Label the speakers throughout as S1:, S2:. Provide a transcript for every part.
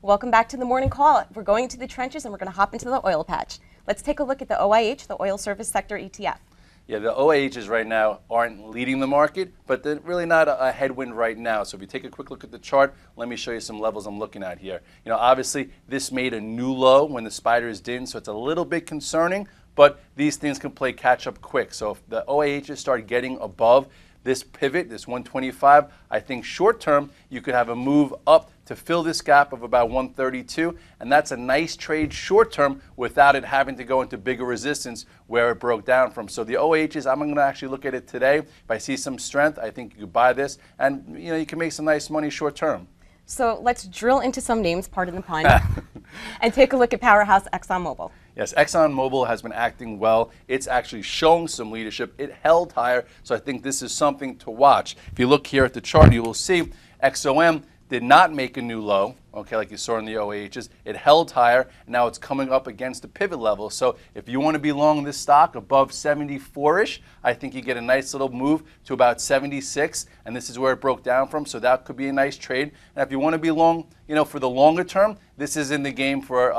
S1: Welcome back to the morning call. We're going to the trenches and we're going to hop into the oil patch. Let's take a look at the OIH, the Oil Service Sector ETF.
S2: Yeah, the OIHs right now aren't leading the market, but they're really not a headwind right now. So if you take a quick look at the chart, let me show you some levels I'm looking at here. Obviously, this made a new low when the spiders didn't, so it's a little bit concerning, but these things can play catch up quick. So if the OIHs start getting above this pivot, this 125, I think short term you could have a move up to fill this gap of about 132, and that's a nice trade short term without it having to go into bigger resistance where it broke down from. So the OIHs, I'm going to actually look at it today. If I see some strength, I think you could buy this, and you can make some nice money short term.
S1: So let's drill into some names, pardon the pun, and take a look at powerhouse ExxonMobil.
S2: Yes, ExxonMobil has been acting well. It's actually showing some leadership. It held higher, so I think this is something to watch. If you look here at the chart, you will see XOM did not make a new low, okay, like you saw in the OIHs. It held higher. Now it's coming up against the pivot level. So if you want to be long this stock above 74-ish, I think you get a nice little move to about 76, and this is where it broke down from. So that could be a nice trade. And if you want to be long, for the longer term, this is in the game for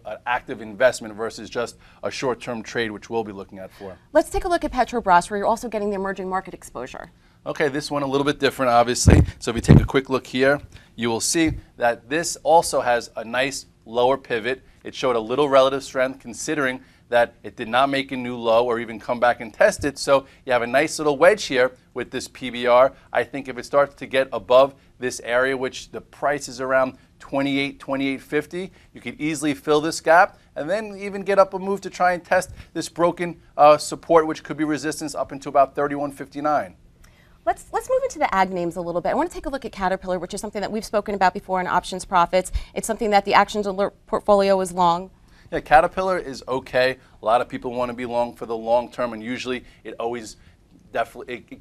S2: an active investment versus just a short-term trade, which we'll be looking at for.
S1: Let's take a look at Petrobras, where you're also getting the emerging market exposure.
S2: Okay, this one a little bit different, obviously. So if you take a quick look here, you will see that this also has a nice lower pivot. It showed a little relative strength considering that it did not make a new low or even come back and test it. So you have a nice little wedge here with this PBR. I think if it starts to get above this area, which the price is around 28.50, you could easily fill this gap and then even get up a move to try and test this broken support, which could be resistance up into about 31.59.
S1: Let's move into the ag names a little bit. I want to take a look at Caterpillar, which is something that we've spoken about before in options profits. It's something that the actions alert portfolio is long.
S2: Yeah, Caterpillar is okay. A lot of people want to be long for the long term, and usually it always definitely,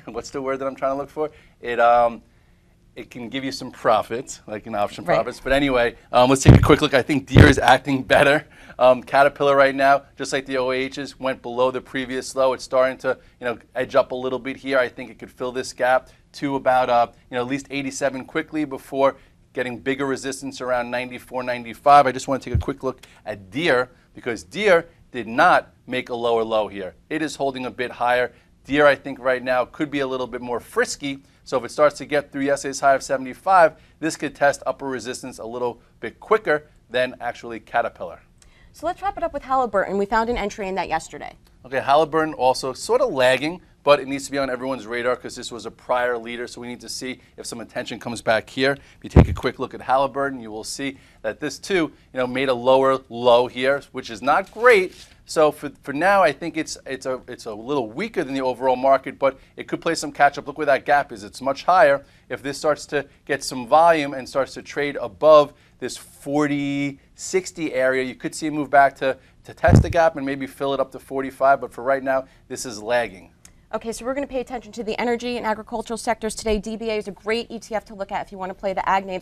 S2: what's the word that I'm trying to look for? It can give you some profits, like an option profits. But anyway, let's take a quick look. I think Deere is acting better. Caterpillar right now, just like the OIHs, went below the previous low. It's starting to edge up a little bit here. I think it could fill this gap to about at least 87 quickly before getting bigger resistance around 94, 95. I just want to take a quick look at Deere because Deere did not make a lower low here. It is holding a bit higher. Deere, I think right now could be a little bit more frisky. So if it starts to get through yesterday's high of 75, this could test upper resistance a little bit quicker than actually Caterpillar.
S1: So let's wrap it up with Halliburton. We found an entry in that yesterday.
S2: Okay, Halliburton also sort of lagging, but it needs to be on everyone's radar because this was a prior leader, so we need to see if some attention comes back here. If you take a quick look at Halliburton, you will see that this too, made a lower low here, which is not great. So for now, I think it's a little weaker than the overall market, but it could play some catch up. Look where that gap is; it's much higher. If this starts to get some volume and starts to trade above this 40-60 area, you could see a move back to test the gap and maybe fill it up to 45. But for right now, this is lagging.
S1: Okay, so we're going to pay attention to the energy and agricultural sectors today. DBA is a great ETF to look at if you want to play the ag names.